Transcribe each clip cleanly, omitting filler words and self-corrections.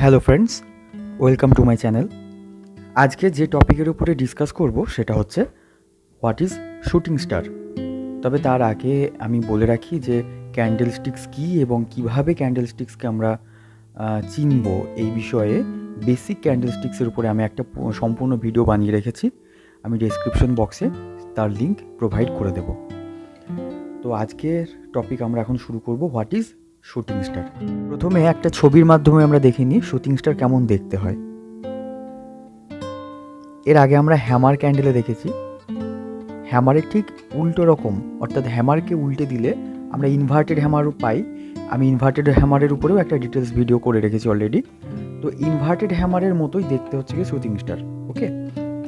Hello friends, welcome to my channel. আজকে যে টপিকের উপরে ডিসকাস করব সেটা হচ্ছে হোয়াট ইজ শুটিং স্টার। তবে তার আগে আমি বলে রাখি যে ক্যান্ডেলস্টিক্স কী এবং কিভাবে ক্যান্ডেলস্টিক্সকে আমরা চিনব এই বিষয়ে বেসিক ক্যান্ডেলস্টিক্সের উপরে আমি একটা সম্পূর্ণ ভিডিও বানিয়ে রেখেছি। আমি ডেসক্রিপশন বক্সে তার লিঙ্ক প্রোভাইড করে দেব। তো আজকের টপিক আমরা এখন শুরু করব হোয়াট ইজ শুটিং স্টার। প্রথমে একটা ছবির মাধ্যমে আমরা দেখে নিই শুটিং স্টার কেমন দেখতে হয়। এর আগে আমরা হ্যামার ক্যান্ডেলে দেখেছি, হ্যামারের ঠিক উল্টো রকম, অর্থাৎ হ্যামারকে উল্টে দিলে আমরা ইনভার্টেড হ্যামারও পাই। আমি ইনভার্টেড হ্যামারের উপরেও একটা ডিটেলস ভিডিও করে রেখেছি অলরেডি। তো ইনভার্টেড হ্যামারের মতোই দেখতে হচ্ছে কি শুটিং স্টার, ওকে,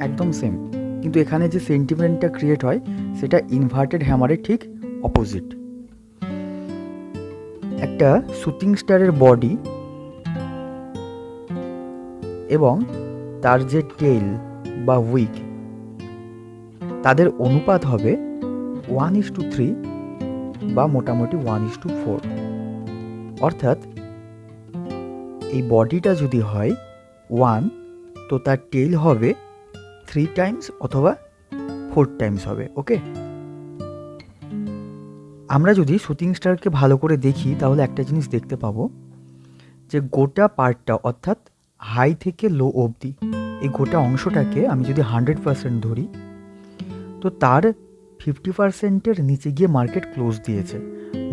একদম সেম। কিন্তু এখানে যে সেন্টিমেন্টটা ক্রিয়েট হয় সেটা ইনভার্টেড হ্যামারের ঠিক অপোজিট। একটা শুটিং স্টারের বডি এবং তার যে টেইল বা উইক, তাদের অনুপাত হবে 1:3 বা মোটামুটি 1:4। অর্থাৎ এই বডিটা যদি হয় 1, তো তার টেইল হবে 3 টাইমস অথবা 4 টাইমস হবে, ওকে। আমরা যদি শুটিং স্টারকে ভালো করে দেখি তাহলে একটা জিনিস দেখতে পাবো যে গোটা পার্টটা, অর্থাৎ হাই থেকে লো অবধি এই গোটা অংশটাকে আমি যদি 100% ধরি, তো তার 50%-এর নিচে গিয়ে মার্কেট ক্লোজ দিয়েছে।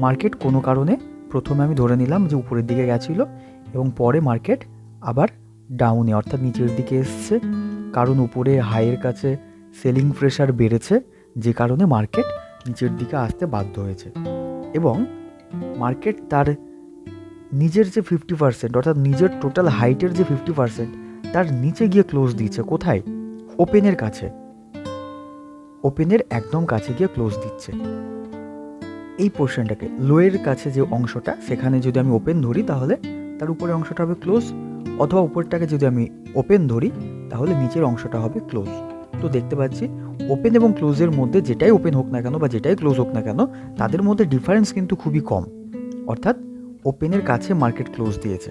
মার্কেট কোনো কারণে প্রথমে আমি ধরে নিলাম যে উপরের দিকে গেছিলো এবং পরে মার্কেট আবার ডাউনে অর্থাৎ নিচের দিকে এসছে, কারণ উপরে হাইয়ের কাছে সেলিং প্রেশার বেড়েছে, যে কারণে মার্কেট নিচের দিকে আসতে বাধ্য হয়েছে এবং মার্কেট তার নিজের যে 50%, অর্থাৎ নিজের টোটাল হাইটের যে 50%, তার নিচে গিয়ে ক্লোজ দিচ্ছে। কোথায়? ওপেনের কাছে, ওপেনের একদম কাছে গিয়ে ক্লোজ দিচ্ছে। এই পোর্শনটাকে, লোয়ের কাছে যে অংশটা, সেখানে যদি আমি ওপেন ধরি তাহলে তার উপরের অংশটা হবে ক্লোজ, অথবা উপরটাকে যদি আমি ওপেন ধরি তাহলে নিচের অংশটা হবে ক্লোজ। তো দেখতে পাচ্ছি ওপেন এবং ক্লোজের মধ্যে যেটাই ওপেন হোক না কেন বা যেটাই ক্লোজ হোক না কেন, তাদের মধ্যে ডিফারেন্স কিন্তু খুবই কম, অর্থাৎ ওপেনের কাছে মার্কেট ক্লোজ দিয়েছে।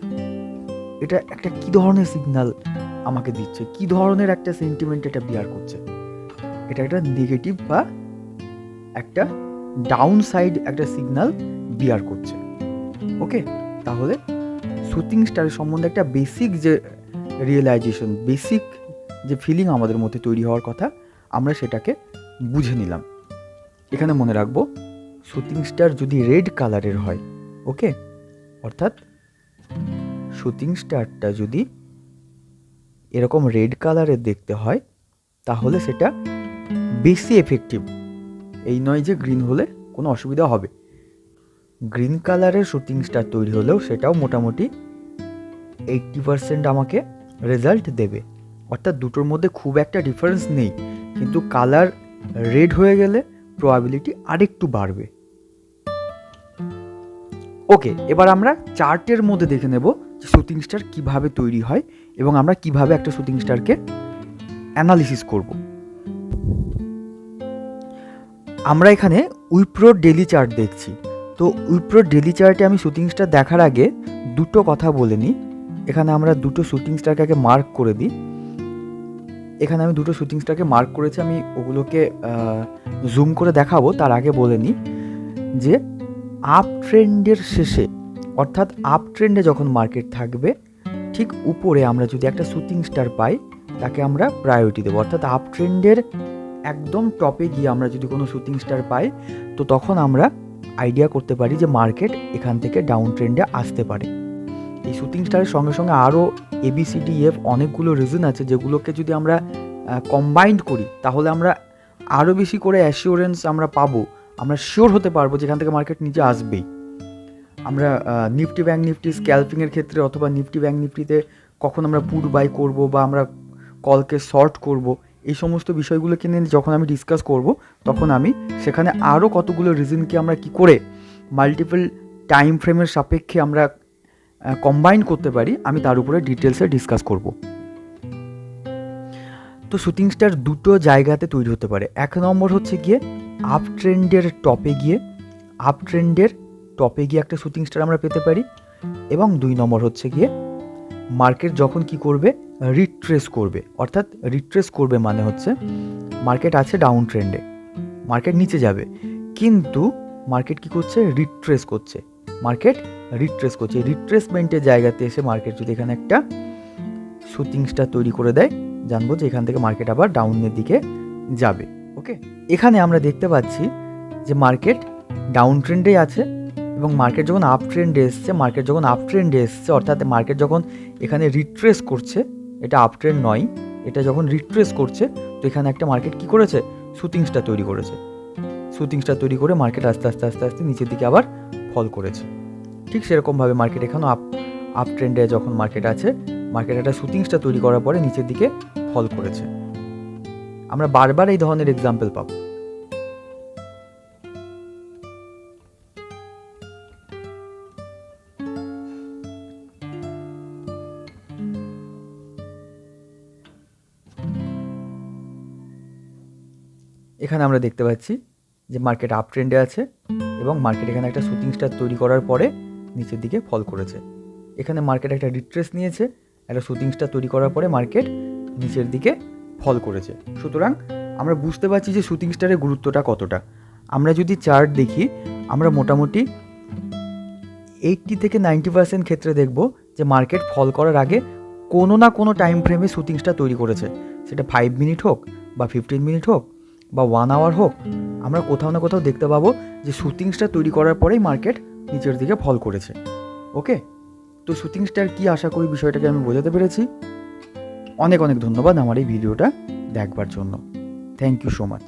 এটা একটা কী ধরনের সিগন্যাল আমাকে দিচ্ছে, কী ধরনের একটা সেন্টিমেন্ট এটা বিয়ার করছে? এটা একটা নেগেটিভ বা একটা ডাউন সাইড একটা সিগন্যাল বিয়ার করছে, ওকে। তাহলে শুটিং স্টারের সম্বন্ধে একটা বেসিক যে রিয়েলাইজেশন, বেসিক যে ফিলিং আমাদের মধ্যে তৈরি হওয়ার কথা, আমরা সেটাকে বুঝে নিলাম। এখানে মনে রাখবো শুটিং স্টার যদি রেড কালারের হয়, ওকে, অর্থাৎ শুটিং স্টারটা যদি এরকম রেড কালারের দেখতে হয় তাহলে সেটা বেশি এফেক্টিভ। এই নয় যে গ্রিন হলে কোনো অসুবিধা হবে। গ্রিন কালারের শুটিং স্টার তৈরি হলেও সেটাও মোটামুটি 80% আমাকে রেজাল্ট দেবে, অর্থাৎ দুটোর মধ্যে খুব একটা ডিফারেন্স নেই, কিন্তু কালার রেড হয়ে গেলে প্রবাবিলিটি আরেকটু বাড়বে, ওকে। এবার আমরা চার্টের মধ্যে দেখে নেব যে শুটিং স্টার কীভাবে তৈরি হয় এবং আমরা কিভাবে একটা শুটিং স্টারকে অ্যানালিসিস করব। আমরা এখানে উইপ্রোর ডেলি চার্ট দেখছি। তো উইপ্রোর ডেলি চার্টে আমি শুটিং স্টার দেখার আগে দুটো কথা বলে নিই। এখানে আমরা দুটো শুটিং স্টারকে আগে মার্ক করে দিই। এখানে আমি দুটো শুটিং স্টারকে মার্ক করেছি, আমি ওগুলোকে জুম করে দেখাবো। তার আগে বলে নিই যে আপ ট্রেন্ডের শেষে, অর্থাৎ আপ ট্রেন্ডে যখন মার্কেট থাকবে ঠিক উপরে আমরা যদি একটা শুটিং স্টার পাই তাকে আমরা প্রায়োরিটি দেবো। অর্থাৎ আপ ট্রেন্ডের একদম টপে গিয়ে আমরা যদি কোনো শুটিং স্টার পাই তো তখন আমরা আইডিয়া করতে পারি যে মার্কেট এখান থেকে ডাউন ট্রেন্ডে আসতে পারে। এই শুটিং স্টারের সঙ্গে সঙ্গে আরও ABCDEF অনেকগুলো রিজন আছে, যেগুলোকে যদি আমরা কম্বাইন্ড করি তাহলে আমরা আরও বেশি করে অ্যাসিওরেন্স আমরা পাবো, আমরা শিওর হতে পারবো যেখান থেকে মার্কেট নিচে আসবেই। আমরা নিফটি ব্যাঙ্ক নিফটি স্ক্যালপিংয়ের ক্ষেত্রে অথবা নিফটি ব্যাঙ্ক নিফটিতে কখন আমরা পুট বাই করব বা আমরা কলকে শর্ট করব, এই সমস্ত বিষয়গুলোকে নিয়ে যখন আমি ডিসকাস করব তখন আমি সেখানে আরও কতগুলো রিজনকে আমরা কি করে মাল্টিপল টাইম ফ্রেমের সাপেক্ষে আমরা কম্বাইন করতে পারি, আমি তার উপরে ডিটেলসে ডিসকাস করব। তো শুটিং স্টার দুটো জায়গাতে তৈরি হতে পারে। এক নম্বর হচ্ছে গিয়ে আপ ট্রেন্ডের টপে গিয়ে, আপ ট্রেন্ডের টপে গিয়ে একটা শুটিং স্টার আমরা পেতে পারি, এবং 2 নম্বর হচ্ছে গিয়ে মার্কেট যখন কি করবে, রিট্রেস করবে, অর্থাৎ রিট্রেস করবে মানে হচ্ছে মার্কেট আছে ডাউন ট্রেন্ডে, মার্কেট নিচে যাবে, কিন্তু মার্কেট কি করছে, রিট্রেস করছে, মার্কেট রিট্রেস করছে। রিট্রেসমেন্টের জায়গাতে এসে মার্কেট যদি এখানে একটা শুটিং স্টার তৈরি করে দেয়, জানবো যে এখান থেকে মার্কেট আবার ডাউনের দিকে যাবে। ওকে, এখানে আমরা দেখতে পাচ্ছি যে মার্কেট ডাউন ট্রেন্ডেই আছে এবং মার্কেট যখন আপ ট্রেন্ডে এসছে, অর্থাৎ মার্কেট যখন এখানে রিট্রেস করছে, এটা আপ ট্রেন্ড নয়, এটা যখন রিট্রেস করছে, তো এখানে একটা মার্কেট কি করেছে, শুটিং স্টার তৈরি করেছে। শুটিং স্টার তৈরি করে মার্কেট আস্তে আস্তে আস্তে আস্তে নিচের দিকে আবার ফল করেছে। ঠিক সেরকমভাবে মার্কেট এখানেও আপ ট্রেন্ডে যখন মার্কেট আছে, মার্কেট একটা শুটিং স্টার তৈরি করার পরে নিচের দিকে ফল করেছে। আমরা বারবার এই ধরনের এক্সাম্পল পাবো। এখানে আমরা দেখতে পাচ্ছি যে মার্কেট আপ ট্রেন্ডে আছে এবং মার্কেট এখানে একটা শুটিং স্টার তৈরি করার পরে নিচের দিকে ফল করেছে। এখানে মার্কেট একটা রিট্রেস নিয়েছে, একটা শুটিং স্টার তৈরি করার পরে মার্কেট নিচের দিকে ফল করেছে। সুতরাং আমরা বুঝতে পারছি যে শুটিং স্টারের গুরুত্বটা কতটা। আমরা যদি চার্ট দেখি, আমরা মোটামুটি 80 থেকে 90% ক্ষেত্রে দেখব যে মার্কেট ফল করার আগে কোনো না কোনো টাইম ফ্রেমে শুটিং স্টার তৈরি করেছে, সেটা 5 মিনিট হোক বা 15 মিনিট হোক বা 1 আওয়ার হোক, আমরা কোথাও না কোথাও দেখতে পাবো যে শুটিং স্টার তৈরি করার পরেই মার্কেট নিচের দিকে ফল করেছে। ওকে, তো শুটিং স্টার কি, আশা করি বিষয়টাকে আমি বোঝাতে পেরেছি। অনেক অনেক ধন্যবাদ আমার এই ভিডিওটা দেখবার জন্য। Thank you so much.